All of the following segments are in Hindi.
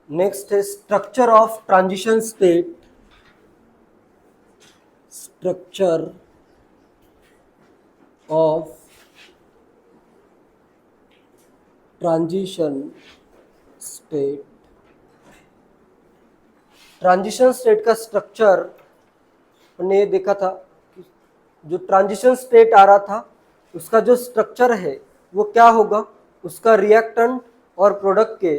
नेक्स्ट है structure of transition state. Structure of transition state. Transition state का स्ट्रक्चर हमने ये देखा था, जो ट्रांजिशन स्टेट आ रहा था उसका जो स्ट्रक्चर है वो क्या होगा, उसका रिएक्टेंट और प्रोडक्ट के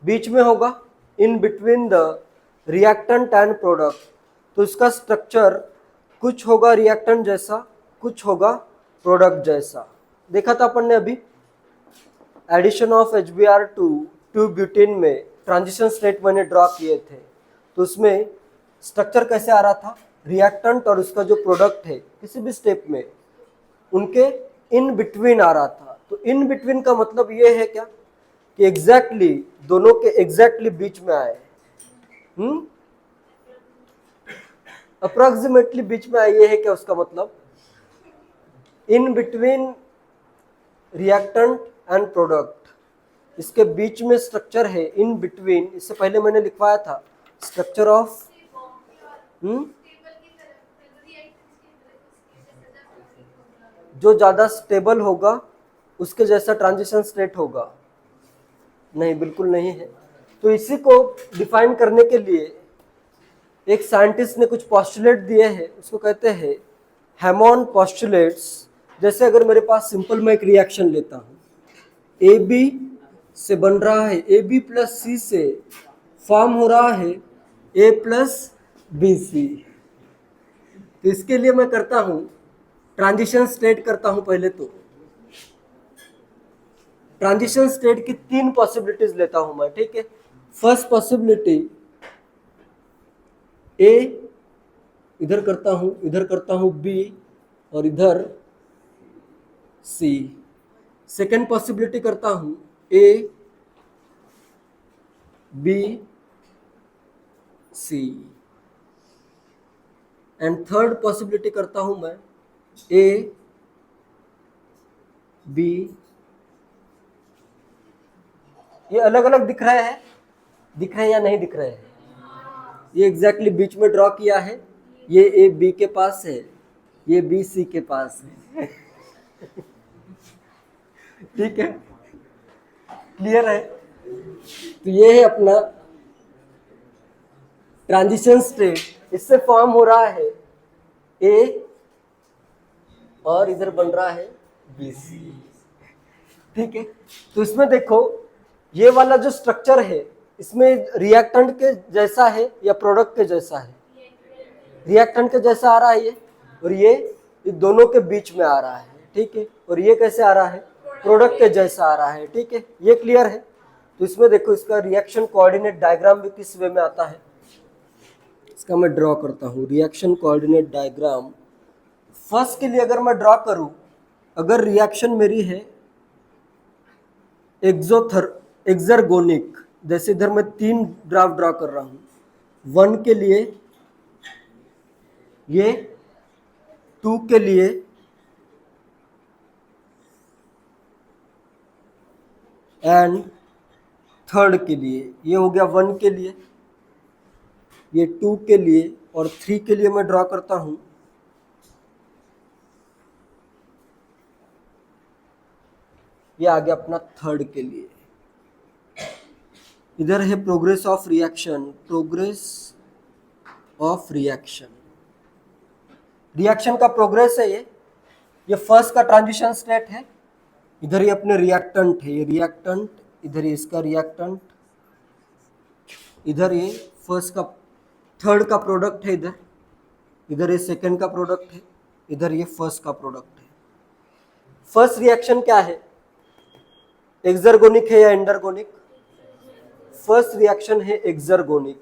बीच में होगा, in between the reactant and product. तो इसका स्ट्रक्चर कुछ होगा रिएक्टेंट जैसा, कुछ होगा प्रोडक्ट जैसा। देखा था अपन ने अभी addition of HBr2 to butane में ट्रांजिशन स्टेट मैंने ड्रॉ किए थे, तो उसमें स्ट्रक्चर कैसे आ रहा था, रिएक्टेंट और उसका जो प्रोडक्ट है किसी भी स्टेप में उनके इन बिटवीन आ रहा था। तो इन बिटवीन का मतलब ये है क्या कि एग्जैक्टली दोनों के एग्जैक्टली बीच में आए, अप्रोक्सीमेटली बीच में आए, ये है क्या उसका मतलब, in between reactant and product, इसके बीच में स्ट्रक्चर है इन बिटवीन। इससे पहले मैंने लिखवाया था स्ट्रक्चर ऑफ जो ज्यादा स्टेबल होगा उसके जैसा ट्रांजिशन स्टेट होगा, नहीं बिल्कुल नहीं है। तो इसी को डिफाइन करने के लिए एक साइंटिस्ट ने कुछ पोस्टुलेट दिए हैं, उसको कहते हैं हैमॉन्ड पोस्टुलेट्स। जैसे अगर मेरे पास सिंपल मैं एक रिएक्शन लेता हूँ, ए बी से बन रहा है, ए बी प्लस सी से फॉर्म हो रहा है ए प्लस बी सी। तो इसके लिए मैं करता हूँ ट्रांजिशन स्टेट करता हूँ। पहले तो ट्रांजिशन स्टेट की 3 पॉसिबिलिटीज लेता हूं मैं, ठीक है। फर्स्ट पॉसिबिलिटी ए, इधर करता हूं बी और इधर सी। सेकेंड पॉसिबिलिटी करता हूं A B C and third possibility करता हूं मैं ए बी। ये अलग अलग दिख रहे हैं या नहीं दिख रहे हैं? ये एग्जैक्टली बीच में ड्रॉ किया है, ये ए बी के पास है, ये बी सी के पास है। ठीक है, क्लियर है? तो ये है अपना ट्रांजिशन स्टेट। इससे फॉर्म हो रहा है ए और इधर बन रहा है बी सी। ठीक है, तो इसमें देखो ये वाला जो स्ट्रक्चर है इसमें रिएक्टेंट के जैसा है या प्रोडक्ट के जैसा है? रिएक्टेंट के जैसा आ रहा है ये, और ये दोनों के बीच में आ रहा है, ठीक है। और ये कैसे आ रहा है? प्रोडक्ट के जैसा आ रहा है, ठीक है। ये क्लियर है? तो इसमें देखो इसका रिएक्शन कोऑर्डिनेट डायग्राम भी किस वे में आता है, इसका मैं ड्रॉ करता हूँ। रिएक्शन कोऑर्डिनेट डायग्राम फर्स्ट के लिए अगर मैं ड्रॉ करूँ, अगर रिएक्शन मेरी है एक्सर्गोनिक, जैसे इधर मैं 3 ग्राफ ड्रॉ कर रहा हूँ, 1 के लिए ये, 2 के लिए एंड थर्ड के लिए। ये हो गया 1 के लिए, ये 2 के लिए और 3 के लिए मैं ड्रॉ करता हूँ। ये आ गया अपना थर्ड के लिए। इधर है progress of reaction, progress of reaction, reaction का प्रोग्रेस है ये फर्स्ट का ट्रांजिशन स्टेट है। इधर ये अपने रिएक्टेंट है, ये रिएक्टेंट, इधर ये इसका रिएक्टेंट, इधर ये फर्स्ट का थर्ड का प्रोडक्ट है, इधर ये सेकंड का प्रोडक्ट है, इधर ये फर्स्ट का प्रोडक्ट है। फर्स्ट रिएक्शन क्या है, एक्सर्गोनिक है या एंडरगोनिक? फर्स्ट रिएक्शन है एक्सर्गोनिक।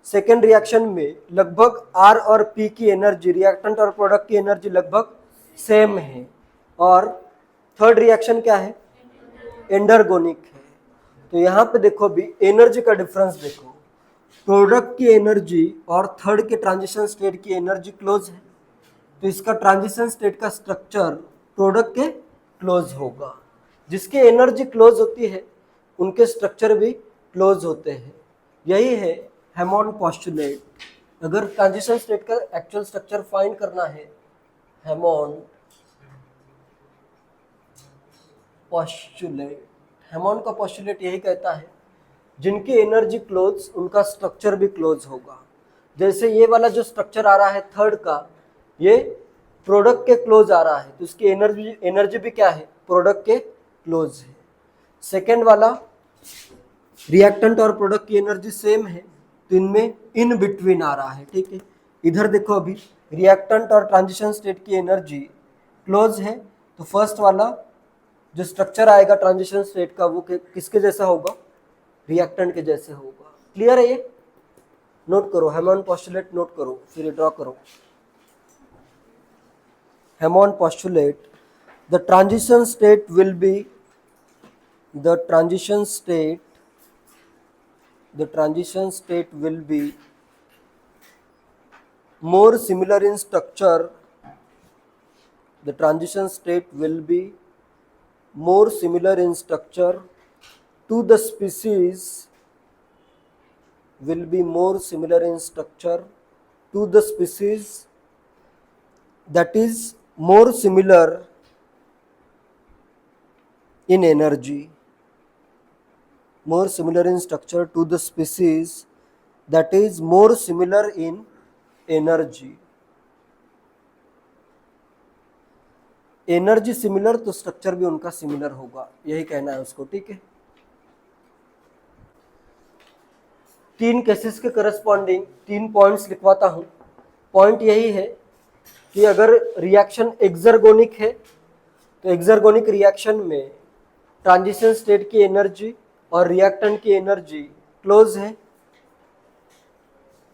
सेकेंड रिएक्शन में लगभग R और P की एनर्जी, रिएक्टेंट और प्रोडक्ट की एनर्जी लगभग सेम है। और थर्ड रिएक्शन क्या है, एंडरगोनिक है। तो यहाँ पे देखो भी एनर्जी का डिफरेंस देखो, प्रोडक्ट की एनर्जी और थर्ड के ट्रांजिशन स्टेट की एनर्जी क्लोज है, तो इसका ट्रांजिशन स्टेट का स्ट्रक्चर प्रोडक्ट के क्लोज होगा। जिसकी एनर्जी क्लोज होती है उनके स्ट्रक्चर भी क्लोज होते हैं। यही है हेमोन पॉस्टुलेट। अगर ट्रांजिशन स्टेट का एक्चुअल स्ट्रक्चर फाइंड करना है, हेमोन पॉस्टुलेट, हेमोन का पॉस्टुलेट यही कहता है जिनकी एनर्जी क्लोज उनका स्ट्रक्चर भी क्लोज होगा। जैसे ये वाला जो स्ट्रक्चर आ रहा है थर्ड का, ये प्रोडक्ट के क्लोज आ रहा है, तो उसकी एनर्जी एनर्जी भी क्या है, प्रोडक्ट के क्लोज है। सेकेंड वाला रिएक्टेंट और प्रोडक्ट की एनर्जी सेम है, तो इनमें इन बिटवीन आ रहा है, ठीक है। इधर देखो, अभी रिएक्टेंट और ट्रांजिशन स्टेट की एनर्जी क्लोज है, तो फर्स्ट वाला जो स्ट्रक्चर आएगा ट्रांजिशन स्टेट का वो किसके जैसा होगा, रिएक्टेंट के जैसे होगा। क्लियर है ये? नोट करो, हेमोन पॉस्टुलेट नोट करो, फिर ड्रॉ करो। Hammond postulate, the transition state will be, the transition state the transition state will be more similar in structure, the transition state will be more similar in structure to the species, will be more similar in structure to the species that is more similar in energy, more similar in structure to the species that is more similar in energy। Energy similar तो स्ट्रक्चर भी उनका सिमिलर होगा, यही कहना है उसको, ठीक है। तीन केसेस के करस्पॉन्डिंग 3 पॉइंट्स लिखवाता हूं। पॉइंट यही है कि अगर रिएक्शन एक्सर्गोनिक है तो एक्सर्गोनिक रिएक्शन में ट्रांजिशन स्टेट की एनर्जी और रिएक्टेंट की एनर्जी क्लोज है।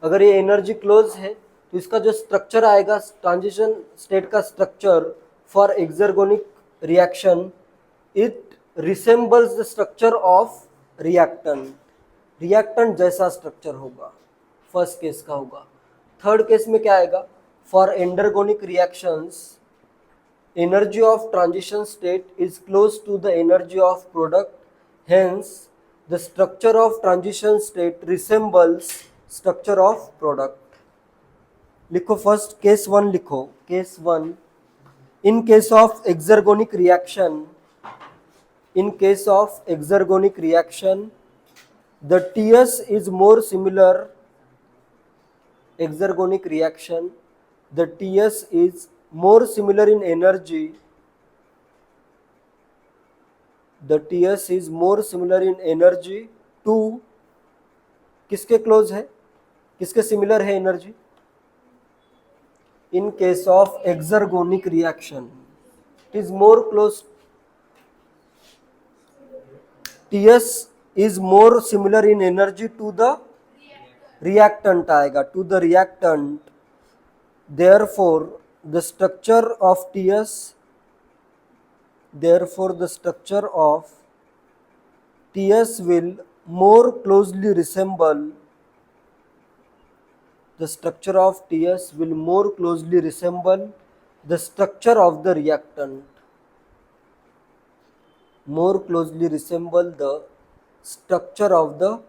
अगर ये एनर्जी क्लोज है तो इसका जो स्ट्रक्चर आएगा, ट्रांजिशन स्टेट का structure for exergonic reaction, it resembles the structure of reactant, reactant जैसा स्ट्रक्चर होगा, फर्स्ट केस का होगा। थर्ड केस में क्या आएगा, for endergonic reactions energy of transition state is close to the energy of product, hence the structure of transition state resembles structure of product। लिखो फर्स्ट केस 1 लिखो, case 1, in case of exergonic reaction, in case of exergonic reaction the TS is more similar, exergonic reaction the TS is more similar in energy, the TS is more similar in energy to, किसके क्लोज है, किसके सिमिलर है energy, in case of exergonic reaction it is more close, TS is more similar in energy to the reactant आएगा, to the reactant, therefore the structure of TS, therefore the structure of TS will more closely resemble, the structure of TS will more closely resemble the structure of the reactant, more closely resemble the structure of the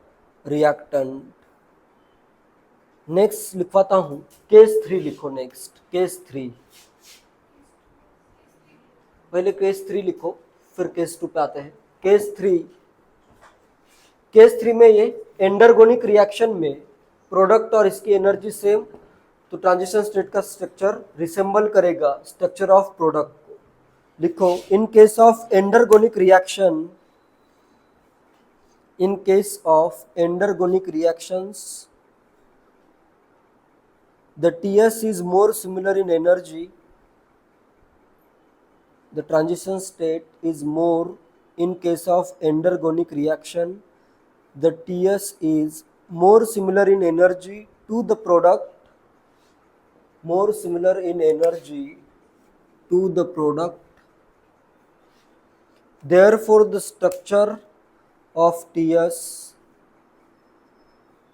reactant। Next लिखवाता हूं, केस 3 लिखो। नेक्स्ट केस 3, पहले केस 3 लिखो फिर केस 2 पे आते हैं। केस 3, केस 3 में ये एंडरगोनिक रिएक्शन में प्रोडक्ट और इसकी एनर्जी सेम, तो ट्रांजिशन स्टेट का स्ट्रक्चर रिसेंबल करेगा स्ट्रक्चर ऑफ प्रोडक्ट को। लिखो, in case of endergonic reaction, in case of endergonic reactions the TS is more similar in energy, the transition state is more, in case of endergonic reaction the TS is more similar in energy to the product, more similar in energy to the product, therefore the structure of TS,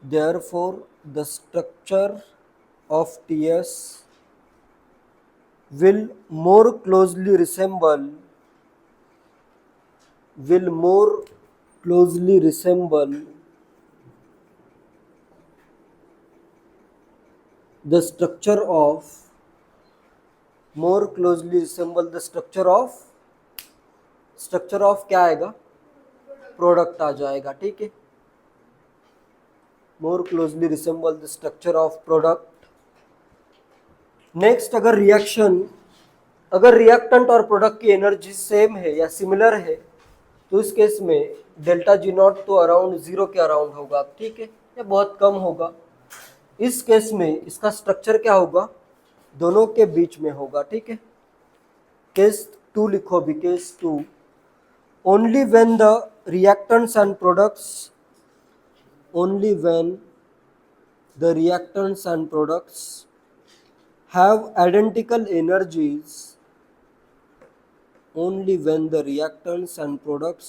therefore the structure of TS will more closely resemble, will more closely resemble the structure of, more closely resemble the structure of क्या आएगा, प्रोडक्ट आ जाएगा, ठीक है। More closely resemble the structure of product. Next, अगर रिएक्टेंट और प्रोडक्ट की एनर्जी सेम है या सिमिलर है तो इस केस में डेल्टा जी नॉट तो अराउंड 0 के अराउंड होगा, ठीक है, या बहुत कम होगा। इस केस में इसका स्ट्रक्चर क्या होगा, दोनों के बीच में होगा, ठीक है। केस 2 लिखो अभी, case 2, only when the reactants and products, only when the reactants and products have identical energies, only when the reactants and products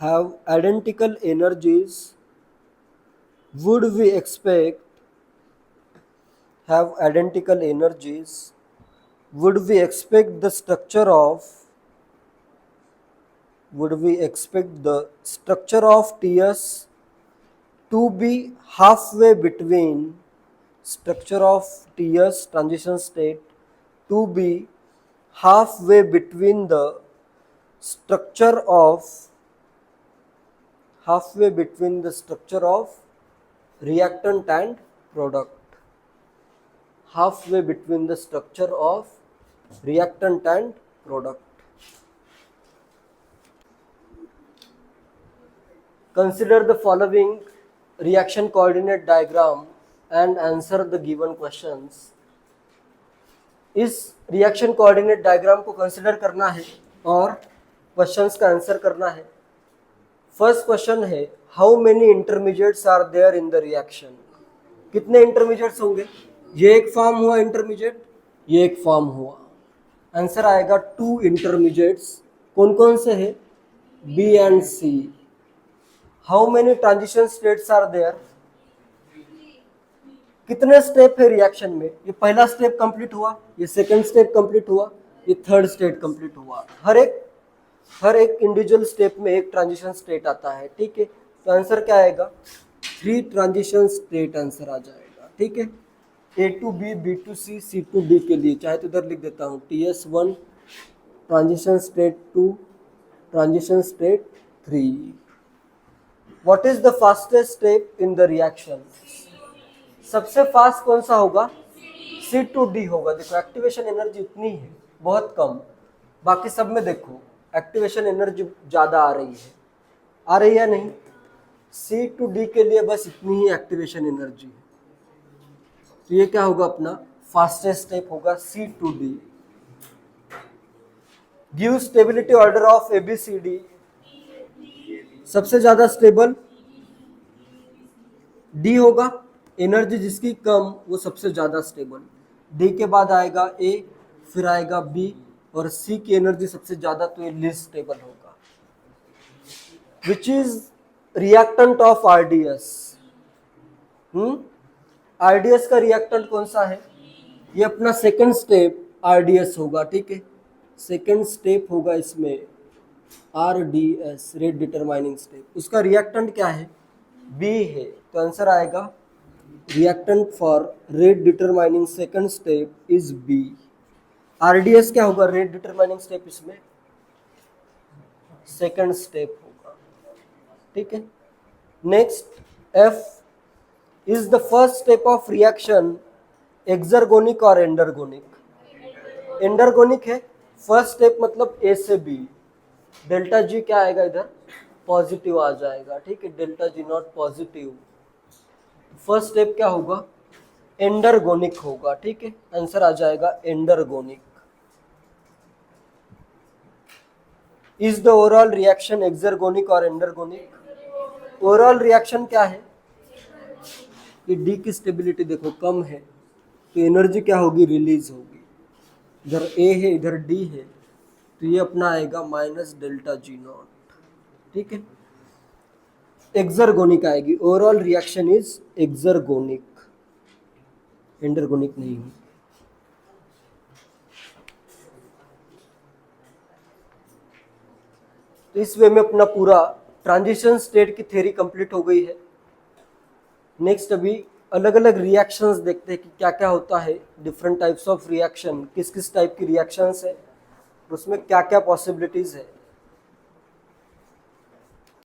have identical energies would we expect, have identical energies, would we expect the structure of, would we expect the structure of TS to be halfway between, structure of TS transition state to be halfway between the structure of, halfway between the structure of reactant and product, halfway between the structure of reactant and product. Consider the following reaction coordinate diagram and answer the given questions. इस रिएक्शन कोऑर्डिनेट डायग्राम को कंसिडर करना है और क्वेश्चंस का आंसर करना है। फर्स्ट क्वेश्चन है, how many intermediates are there in the reaction, कितने इंटरमीडिएट्स होंगे, ये एक फॉर्म हुआ इंटरमीडिएट, ये एक फॉर्म हुआ, आंसर आएगा 2 इंटरमीडिएट्स। कौन कौन से है, B and C. How many transition states are there, कितने स्टेप है रिएक्शन में, ये पहला स्टेप कंप्लीट हुआ, ये सेकंड स्टेप कंप्लीट हुआ, ये थर्ड स्टेट कंप्लीट हुआ। हर एक इंडिविजुअल स्टेप में एक ट्रांजिशन स्टेट आता है, ठीक है। तो आंसर क्या आएगा, 3 ट्रांजिशन स्टेट आंसर आ जाएगा, ठीक है। A to B, B to C, C to D के लिए चाहे तो इधर लिख देता हूँ, TS1 transition state 2, transition state 3। What is the fastest step in the reaction, सबसे फास्ट कौन सा होगा, C2D होगा। देखो एक्टिवेशन एनर्जी इतनी है, बहुत कम, बाकी सब में देखो एक्टिवेशन एनर्जी ज़्यादा आ रही है नहीं, C2D के लिए बस इतनी ही एक्टिवेशन एनर्जी है। तो ये क्या होगा, अपना फास्टेस्ट स्टेप होगा C2D। Give stability order of ABCD, सबसे ज़्यादा स्टेबल D होगा, एनर्जी जिसकी कम वो सबसे ज़्यादा स्टेबल। डी के बाद आएगा ए, फिर आएगा बी, और सी की एनर्जी सबसे ज़्यादा, तो ये लीस्ट स्टेबल होगा। Which is reactant of RDS, RDS का रिएक्टेंट कौन सा है, ये अपना सेकंड स्टेप RDS होगा, ठीक है। सेकंड स्टेप होगा इसमें RDS, रेट डिटरमाइनिंग स्टेप। उसका रिएक्टेंट क्या है, बी है, तो आंसर आएगा reactant for rate determining second step is B। RDS क्या होगा, rate determining step इसमें second step होगा, ठीक है। Next, F is the first step of reaction exergonic और endergonic, endergonic है, फर्स्ट स्टेप मतलब A से B, डेल्टा जी क्या आएगा इधर, पॉजिटिव आ जाएगा, ठीक है, delta G naught positive. First step क्या होगा, एंडरगोनिक होगा, ठीक है, आंसर आ जाएगा endergonic. Is the overall reaction exergonic और एंडरगोनिक, ओवरऑल रिएक्शन क्या है, कि डी की स्टेबिलिटी देखो कम है, तो एनर्जी क्या होगी, रिलीज होगी। इधर ए है, इधर डी है, तो ये अपना आएगा माइनस डेल्टा जी नॉट, ठीक है। एक्सर्गोनिक आएगी, ओवरऑल रिएक्शन इज एक्सर्गोनिक, एंडरगोनिक नहीं है। तो इस वे में अपना पूरा ट्रांजिशन स्टेट की थ्योरी कंप्लीट हो गई है। नेक्स्ट अभी अलग अलग रिएक्शंस देखते हैं कि क्या क्या होता है, डिफरेंट टाइप्स ऑफ रिएक्शन, किस किस टाइप की रिएक्शंस है, उसमें क्या क्या पॉसिबिलिटीज़ है।